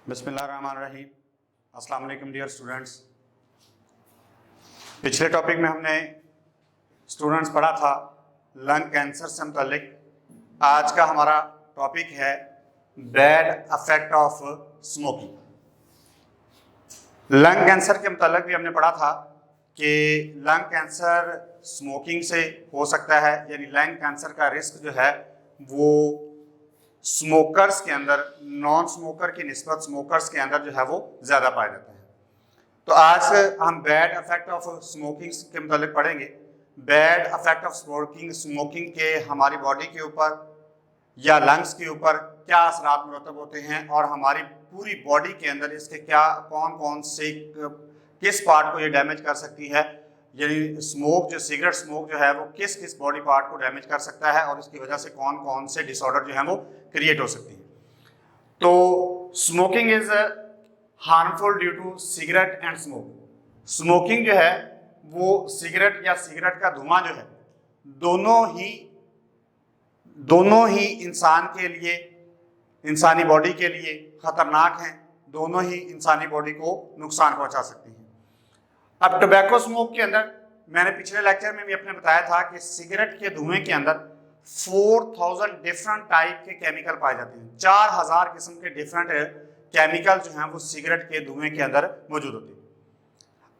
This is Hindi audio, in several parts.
बिस्मिल्लाहिर्रहमानिर्रहीम। अस्सलाम वालेकुम डियर स्टूडेंट्स। पिछले टॉपिक में हमने स्टूडेंट्स पढ़ा था लंग कैंसर से मुतल्लिक। आज का हमारा टॉपिक है bad affect of smoking. Lung cancer के मुतल्लिक भी हमने पढ़ा था कि लंग कैंसर स्मोकिंग से हो सकता है, यानी लंग कैंसर का रिस्क जो है वो स्मोकर्स के अंदर नॉन स्मोकर की निस्बत स्मोकर्स के अंदर जो है वो ज़्यादा पाया जाता है। तो आज हम बैड अफेक्ट ऑफ स्मोकिंग के मुतालिक पढ़ेंगे। बैड अफेक्ट ऑफ स्मोकिंग के हमारी बॉडी के ऊपर या लंग्स के ऊपर क्या असरात मुरतब होते हैं और हमारी पूरी बॉडी के अंदर इसके क्या कौन कौन से किस पार्ट को ये डैमेज कर सकती है, यानी स्मोक जो सिगरेट स्मोक जो है वो किस किस बॉडी पार्ट को डैमेज कर सकता है और इसकी वजह से कौन कौन से डिसऑर्डर जो है वो क्रिएट हो सकती है। तो smoking is harmful due to cigarette and smoke. Smoking जो है वो सिगरेट या सिगरेट का धुआं जो है दोनों ही इंसान के लिए, इंसानी बॉडी के लिए खतरनाक हैं। दोनों ही इंसानी बॉडी को नुकसान पहुंचा सकती हैं। अब टोबैको स्मोक के अंदर मैंने पिछले लेक्चर में भी अपने बताया था कि सिगरेट के धुएं के अंदर 4000 डिफरेंट टाइप के केमिकल पाए जाते हैं। 4000 किस्म के डिफरेंट केमिकल जो हैं वो सिगरेट के धुएं के अंदर मौजूद होते हैं।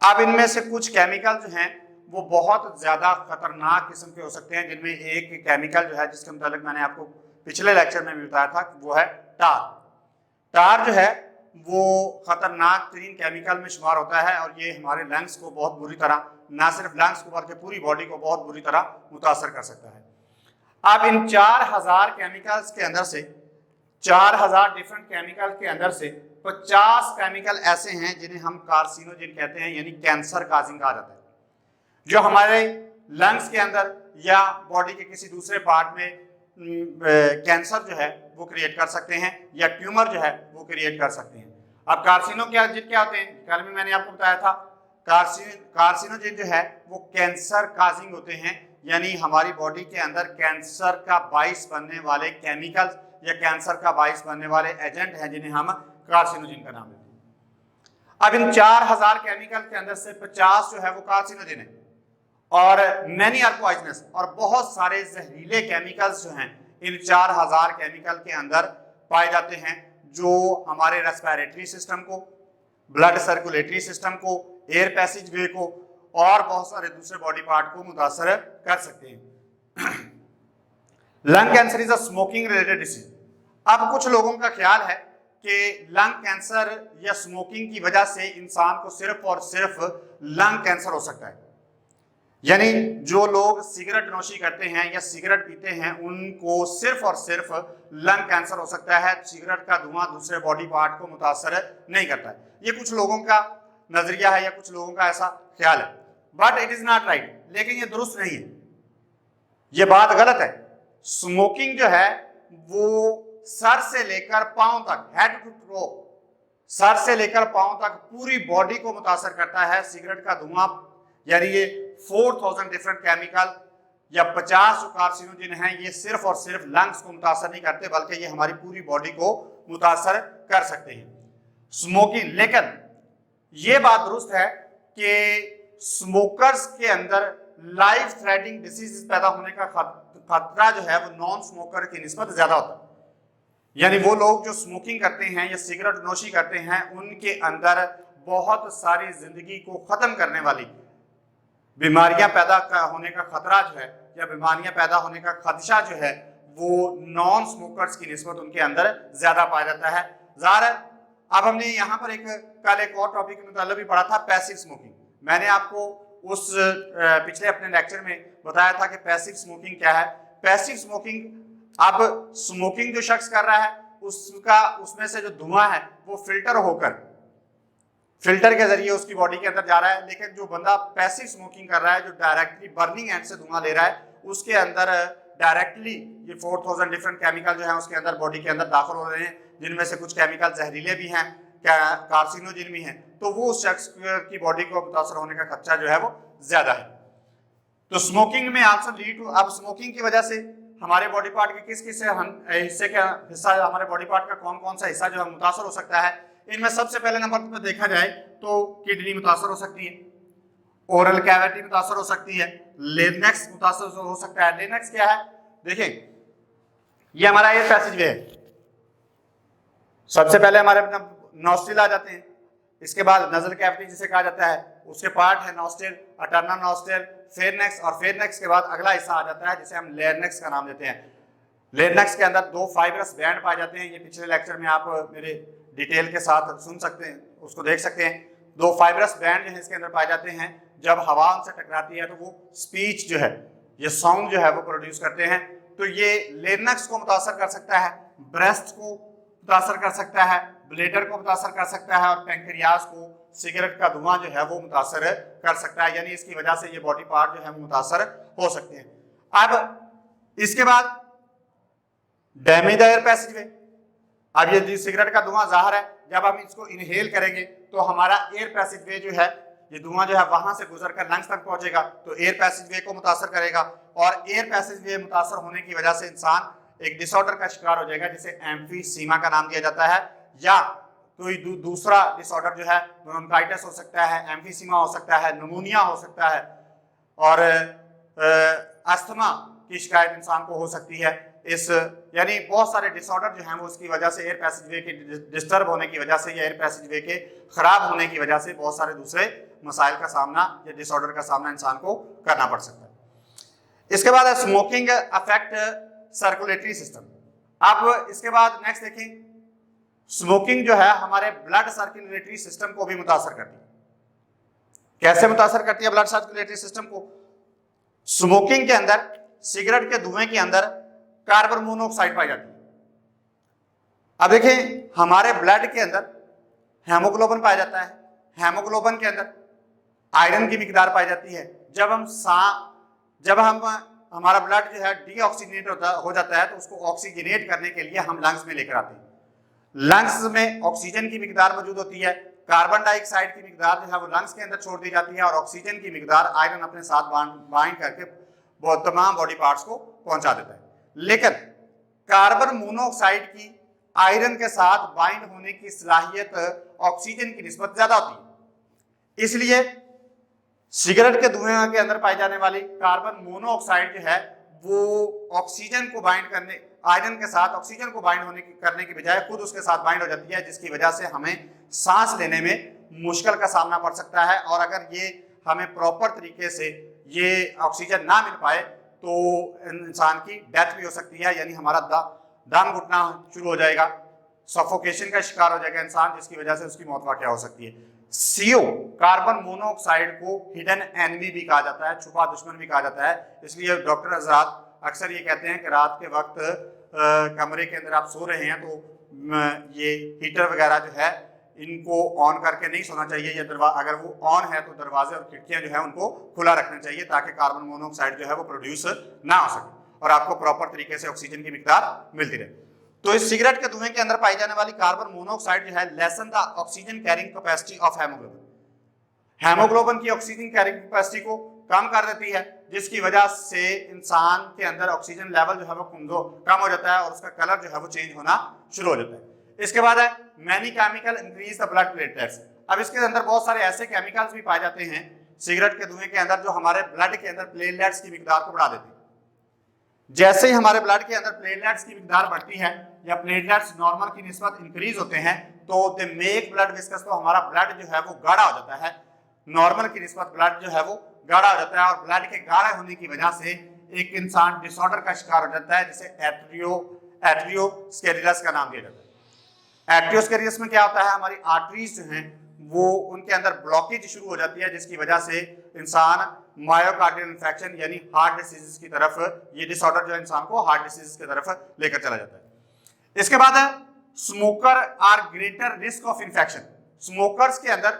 अब इनमें से कुछ केमिकल जो हैं वो बहुत ज़्यादा खतरनाक किस्म के हो सकते हैं, जिनमें एक केमिकल जो है जिसके मुताबिक मैंने आपको पिछले लेक्चर में भी बताया था वो है टार। टार जो है वो खतरनाक तरीन केमिकल में शुमार होता है और ये हमारे लंग्स को बहुत बुरी तरह, ना सिर्फ लंग्स को बल्कि पूरी बॉडी को बहुत बुरी तरह मुतासर कर सकता है। अब इन 4000 केमिकल्स के अंदर से 4000 डिफरेंट केमिकल के अंदर से 50 केमिकल ऐसे हैं जिन्हें हम कार्सिनोजेन कहते हैं, यानी कैंसर काजिंग कहा जाता है, जो हमारे लंग्स के अंदर या बॉडी के किसी दूसरे पार्ट में कैंसर जो है वो क्रिएट कर सकते हैं या ट्यूमर जो है वो क्रिएट कर सकते हैं। अब कार्सिनोजेन क्या होते हैं, कल भी मैंने आपको बताया था। कार्सिनोजेन जो है वो कैंसर काजिंग होते हैं, यानी हमारी बॉडी के अंदर कैंसर का बाइस बनने वाले केमिकल्स या कैंसर का बाइस बनने वाले एजेंट हैं जिन्हें हम कार्सिनोजेन का नाम देते हैं। अब इन 4000 केमिकल के अंदर से 50 जो है वो कार्सिनोजेन है और मैनी आर पॉइजनस, और बहुत सारे जहरीले केमिकल्स जो हैं इन 4000 केमिकल के अंदर पाए जाते हैं, जो हमारे रेस्पिरेटरी सिस्टम को, ब्लड सर्कुलेटरी सिस्टम को, एयर पैसेज वे को और बहुत सारे दूसरे बॉडी पार्ट को मुतासर कर सकते हैं। Lung cancer is a smoking related disease. अब कुछ लोगों का ख्याल है कि लंग कैंसर या स्मोकिंग की वजह से इंसान को सिर्फ और सिर्फ लंग कैंसर हो सकता है, यानी जो लोग सिगरेट नोशी करते हैं या सिगरेट पीते हैं उनको सिर्फ और सिर्फ लंग कैंसर हो सकता है। सिगरेट का धुआं दूसरे बॉडी पार्ट को मुतासर नहीं करता है। ये कुछ लोगों का नजरिया है या कुछ लोगों का ऐसा ख्याल है, but it is not right. लेकिन ये दुरुस्त नहीं है, ये बात गलत है। स्मोकिंग जो है वो सर से लेकर पांव तक, हेड टू टो, सर से लेकर पांव तक पूरी बॉडी को मुतासर करता है। सिगरेट का धुआं यानी ये 4000 डिफरेंट केमिकल या 50 जो कार्सिनोजेन हैं ये सिर्फ और सिर्फ लंग्स को मुतासर नहीं करते बल्कि ये हमारी पूरी बॉडी को मुतासर कर सकते हैं स्मोकिंग। लेकिन ये बात दुरुस्त है कि स्मोकर्स के अंदर लाइफ थ्रेटनिंग डिसीज पैदा होने का खतरा जो है वो नॉन स्मोकर की निस्बत ज्यादा होता है। यानी वो लोग जो स्मोकिंग करते हैं या सिगरेट नोशी करते हैं उनके अंदर बहुत सारी जिंदगी को खत्म करने वाली बीमारियां पैदा होने का खतरा जो है या बीमारियां पैदा होने का खदशा जो है वो नॉन स्मोकर्स की निस्बत उनके अंदर ज्यादा पाया जाता है। ज़ाहिर है अब हमने यहाँ पर कल एक और टॉपिक के मुताल्लिक़ भी पढ़ा था, पैसिव स्मोकिंग। मैंने आपको उस पिछले अपने लेक्चर में बताया था कि पैसिव स्मोकिंग क्या है। पैसिव स्मोकिंग, अब स्मोकिंग जो शख्स कर रहा है उसमें से जो धुआं है वो फिल्टर के जरिए उसकी बॉडी के अंदर जा रहा है। लेकिन जो बंदा पैसिव स्मोकिंग कर रहा है, जो डायरेक्टली बर्निंग एंड से धुआं ले रहा है, उसके अंदर डायरेक्टली ये 4000 डिफरेंट केमिकल जो है उसके अंदर बॉडी के अंदर दाखिल हो रहे हैं, जिनमें से कुछ केमिकल जहरीले भी हैं, कार्सिनोजेन भी हैं। तो वो उस शख्स की बॉडी को मुतासर होने का खर्चा जो है वो ज्यादा है। तो स्मोकिंग में आल्सो लीड टू, अब स्मोकिंग की वजह से हमारे बॉडी पार्ट के किस किस हिस्सा हमारे बॉडी पार्ट का कौन कौन सा हिस्सा जो है मुतासर हो सकता है, इनमें सबसे पहले नंबर पर देखा जाए तो किडनी मुतासर हो सकती है, ओरल कैविटी मुतासर हो सकती है, लेरिंक्स मुतासर हो सकता है। लेरिंक्स क्या है, देखें ये हमारा एयर पैसेजवे है। सबसे पहले हमारे नॉस्ट्रिल आ जाते हैं, इसके बाद नजल कैविटी जिसे कहा जाता है, उसके पार्ट है नॉस्ट्रिल, अटर्नल नॉस्ट्रिल, फेरनेक्स, और फेरनेक्स के बाद अगला हिस्सा आ जाता है जिसे हम लेरिंक्स का नाम देते हैं। लेरिंक्स के अंदर दो फाइब्रस बैंड पाए जाते हैं, ये पिछले लेक्चर में आप मेरे डिटेल के साथ सुन सकते हैं, उसको देख सकते हैं। दो फाइब्रस बैंड जो है इसके अंदर पाए जाते हैं, जब हवा उनसे टकराती है तो वो स्पीच जो है, ये साउंड जो है वो प्रोड्यूस करते हैं। तो ये लेरिंक्स को मुतासर कर सकता है, ब्रेस्ट को मुतासर कर सकता है, ब्लेडर को मुतासर कर सकता है, और पैंक्रियाज को सिगरेट का धुआं जो है वो मुतासर कर सकता है, यानी इसकी वजह से ये बॉडी पार्ट जो है वो मुतासर हो सकते हैं। अब इसके बाद डैमेज द एयर पैसेजवे। अब ये सिगरेट का धुआं ज़ाहिर है, जब हम इसको इनहेल करेंगे तो हमारा एयर पैसेजवे जो है, ये धुआं जो है वहां से गुजरकर लंग्स तक पहुंचेगा, तो एयर पैसेजवे को मुतासर करेगा, और एयर पैसेजवे मुतासर होने की वजह से इंसान एक डिसऑर्डर का शिकार हो जाएगा जिसे एम्फीसीमा का नाम दिया जाता है, या कोई दूसरा डिसऑर्डर जो है ब्रोंकाइटिस हो सकता है, एम्फीसीमा हो सकता है, निमोनिया हो सकता है, और अस्थमा की शिकायत इंसान को हो सकती है। इस यानी बहुत सारे डिसऑर्डर जो हैं वो उसकी वजह से, एयर पैसेजवे के डिस्टर्ब होने की वजह से या एयर पैसेजवे के खराब होने की वजह से बहुत सारे दूसरे मसाइल का सामना या डिसऑर्डर का सामना इंसान को करना पड़ सकता है। इसके बाद स्मोकिंग अफेक्ट सर्कुलेटरी सिस्टम। अब इसके बाद नेक्स्ट देखें, स्मोकिंग जो है हमारे ब्लड सर्कुलेटरी सिस्टम को भी मुतासर करती है। कैसे मुतासर करती है ब्लड सर्कुलेटरी सिस्टम को? स्मोकिंग के अंदर, सिगरेट के धुएं के अंदर कार्बन मोनोऑक्साइड पाई जाती है। अब देखें हमारे ब्लड के अंदर हेमोग्लोबिन पाया जाता है, हेमोग्लोबिन के अंदर आयरन की मिकदार पाई जाती है। जब हम हमारा ब्लड जो है डीऑक्सीजनेट हो जाता है तो उसको ऑक्सीजनेट करने के लिए हम लंग्स में लेकर आते हैं। लंग्स में ऑक्सीजन की मिकदार मौजूद होती है, कार्बन डाइऑक्साइड की मिकदार जो है वो लंग्स के अंदर छोड़ दी जाती है, और ऑक्सीजन की मिकदार आयरन अपने साथ बाइंड करके तमाम बॉडी पार्ट्स को पहुंचा देता है। लेकिन कार्बन मोनोऑक्साइड की आयरन के साथ बाइंड होने की सलाहियत ऑक्सीजन की निस्बत ज्यादा होती है, इसलिए सिगरेट के धुएं के अंदर पाई जाने वाली कार्बन मोनोऑक्साइड जो है वो ऑक्सीजन को बाइंड करने, आयरन के साथ ऑक्सीजन को बाइंड करने की बजाय खुद उसके साथ बाइंड हो जाती है, जिसकी वजह से हमें सांस लेने में मुश्किल का सामना पड़ सकता है। और अगर ये हमें प्रॉपर तरीके से ये ऑक्सीजन ना मिल पाए तो इंसान की डेथ भी हो सकती है, यानी हमारा दम घुटना शुरू हो जाएगा, सफोकेशन का शिकार हो जाएगा इंसान, जिसकी वजह से उसकी मौत वाक़या हो सकती है। CO कार्बन मोनोऑक्साइड को हिडन एनिमी भी कहा जाता है, छुपा दुश्मन भी कहा जाता है। इसलिए डॉक्टर हजरात अक्सर ये कहते हैं कि रात के वक्त कमरे के अंदर आप सो रहे हैं तो ये हीटर वगैरह जो है इनको ऑन करके नहीं सोना चाहिए, या अगर वो ऑन है तो दरवाजे और खिड़कियां जो है उनको खुला रखना चाहिए, ताकि कार्बन मोनोऑक्साइड जो है वो प्रोड्यूस ना हो सके और आपको प्रॉपर तरीके से ऑक्सीजन की मिकदार मिलती रहे। तो इस सिगरेट के धुएं के अंदर पाई जाने वाली कार्बन मोनोऑक्साइड जो है lesson the oxygen carrying capacity of haemoglobin, haemoglobin की ऑक्सीजन कैरिंग कैपेसिटी को कम कर देती है, जिसकी वजह से इंसान के अंदर ऑक्सीजन लेवल जो है वो कम हो जाता है और उसका कलर जो है वो चेंज होना शुरू हो जाता है। इसके बाद है many chemical increase the blood platelets. अब इसके अंदर बहुत सारे ऐसे केमिकल्स भी पाए जाते हैं सिगरेट के धुएं के अंदर जो हमारे ब्लड के अंदर प्लेटलेट्स की मिकदार को बढ़ा देते हैं। जैसे ही हमारे ब्लड के अंदर प्लेटलेट्स की मिकदार बढ़ती है या प्लेटलेट्स नॉर्मल की निस्बत इंक्रीज होते हैं तो दे मेक ब्लड विस्कस, तो हमारा ब्लड जो है वो गाढ़ा हो जाता है, नॉर्मल की निस्बत ब्लड जो है वो गाढ़ा हो जाता है, और ब्लड के गाढ़े होने की वजह से एक इंसान डिसऑर्डर का शिकार हो जाता है जिसे एट्रियोस्क्लेरोसिस का नाम दिया जाता है। एट्रियोस्क्लेरोसिस में क्या होता है, हमारी आर्टरीज जो हैं वो उनके अंदर ब्लॉकेज शुरू हो जाती है, जिसकी वजह से इंसान मायोकार्डियल इन्फेक्शन यानी हार्ट डिसीज की तरफ, ये डिसऑर्डर जो है इंसान को हार्ट डिसीज की तरफ लेकर चला जाता है। इसके बाद है smoker are greater risk of infection. Smokers के अंदर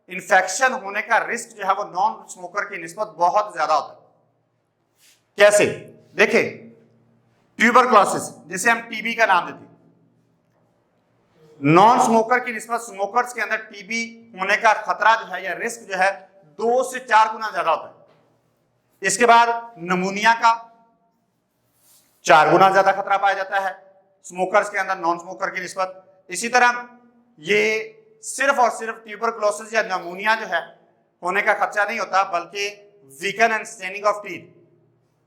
इन्फेक्शन होने का रिस्क जो है वो नॉन स्मोकर की निस्बत बहुत ज्यादा होता है। कैसे देखें, ट्यूबरक्लोसिस जिसे हम टीबी का नाम देते हैं, नॉन स्मोकर की निस्बत स्मोकर्स के अंदर टीबी होने का खतरा जो है या रिस्क जो है 2 से 4 गुना ज्यादा होता है। इसके बाद नमूनिया का 4 गुना ज्यादा खतरा पाया जाता है स्मोकर्स के अंदर नॉन स्मोकर की निस्बत। इसी तरह ये सिर्फ और सिर्फ ट्यूबरकुलोसिस या निमोनिया जो है होने का खर्चा नहीं होता, बल्कि weaken and staining of teeth,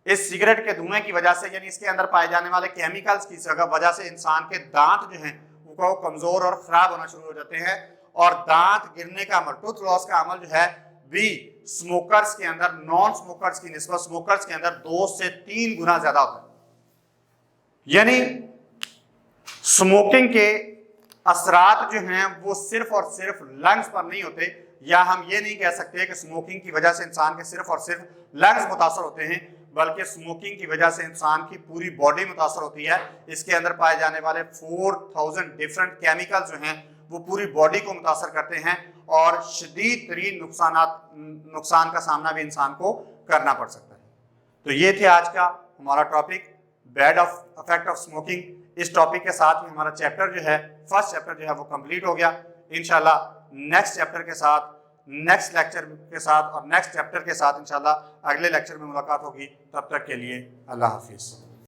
इस सिगरेट के धुएं की वजह से, यानी इसके अंदर पाए जाने वाले केमिकल्स की वजह से इंसान के दांत जो हैं वो कमजोर और खराब होना शुरू हो जाते हैं, और दांत गिरने का अमल, टूथ लॉस का अमल जो है भी स्मोकर्स के अंदर नॉन स्मोकर्स की निस्बत स्मोकर्स के अंदर 2 से 3 गुना ज्यादा होता है। यानी स्मोकिंग के असरात जो हैं वो सिर्फ और सिर्फ लंग्स पर नहीं होते, या हम ये नहीं कह सकते कि स्मोकिंग की वजह से इंसान के सिर्फ और सिर्फ लंग्स मुतासर होते हैं, बल्कि स्मोकिंग की वजह से इंसान की पूरी बॉडी मुतासर होती है। इसके अंदर पाए जाने वाले 4000 डिफरेंट केमिकल्स जो हैं वो पूरी बॉडी को मुतासर करते हैं, और शदीद तरीन नुकसान का सामना भी इंसान को करना पड़ सकता है। तो ये थे आज का हमारा topic, bad effect of smoking. इस टॉपिक के साथ ही हमारा चैप्टर जो है, फर्स्ट चैप्टर जो है वो कंप्लीट हो गया। इंशाल्लाह नेक्स्ट चैप्टर के साथ, नेक्स्ट लेक्चर के साथ और नेक्स्ट चैप्टर के साथ इंशाल्लाह अगले लेक्चर में मुलाकात होगी। तब तक के लिए अल्लाह हाफिज़।